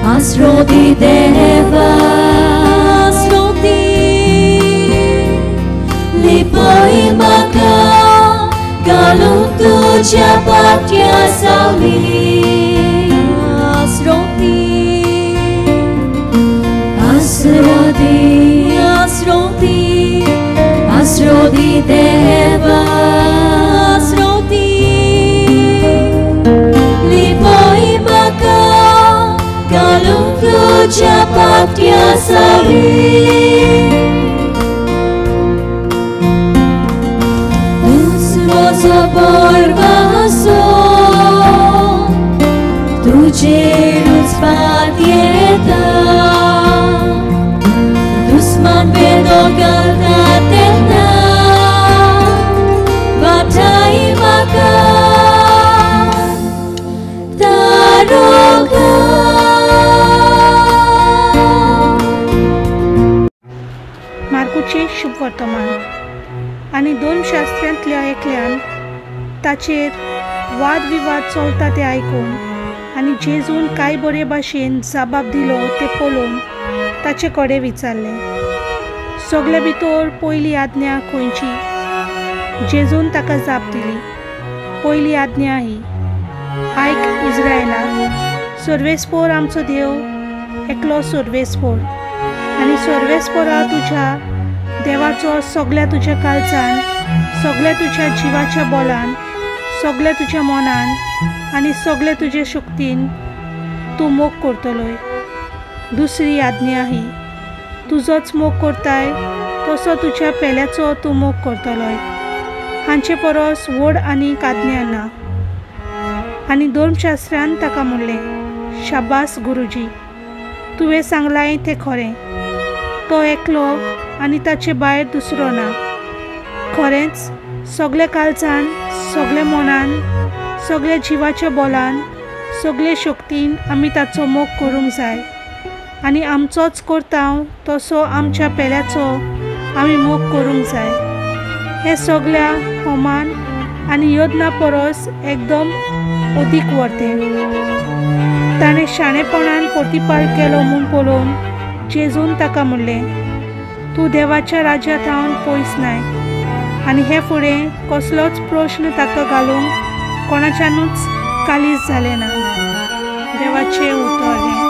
आसरोती देवा आसरोती लिपोई म्हाका घालून तुज्या पाटया सावली आसरोती आसरोती आसरोती आसरोती देवा आसरोती लिपोई म्हाका घालून तुज्या पाटया सावली दुसरोचो बोरवासो तुजेरूच पाट येता दुस्मान वेदो घालता तेन्ना वाटाय म्हाका तारोका मार्कूचे शुभ वर्तमान आनी दोन शास्त्रांतल्या एकल्यान ताचेर वाद विवाद चलता ते आयकून आनी जेजून कांय बरे भाशेन जबाब दिलो ते पळोवन ताचे कडेन विचारले सगळे भितर पयली आज्ञा खंयची जेजून ताका जाप दिली पयली आज्ञा ही आयक इस्रायेला सर्वेस्पोर आमचो देव एकलो सर्वेस्पोर आनी सर्वेस्पोरा तुज्या देवाचो सगळ्या तुज्या काळजान सगळ्या तुज्या जिवाच्या बोलान सगळ्या तुज्या मनान आनी सगळे तुजे शक्तीन तूं मोग करतलोय दुसरी आज्ञा ही तुजोच मोग करताय तसो तुज्या पेल्याचो तूं मोग करतलोय हांचे परस व्हड आनीक आज्ञा ना आनी धर्मशास्त्रान ताका म्हणलें शाबास गुरुजी तुवें सांगलां तें खरें तो एकलो आनी ताचे भायर दुसरो ना खरेंच सगळे काळजान सगळे मनान सगळे जिवाच्या बोलान सगळे शक्तीन आमी ताचो मोग करूंक जाय आनी आमचोच करतांव तसो आमच्या पेल्याचो आमी मोग करूंक जाय हे सगळ्या होमान आनी यज्ञा परस एकदम अदीक व्हरतें ताणें शाणेपणान प्रतिपाल केलो म्हूण पळोवन जेजून ताका म्हणलें तूं देवाच्या राज्यांत रावन पयस नाय आनी हे फुडें कसलोच प्रश्न ताका घालूंक कोणाच्यानूच कालीज जालें ना देवाचें उतर हें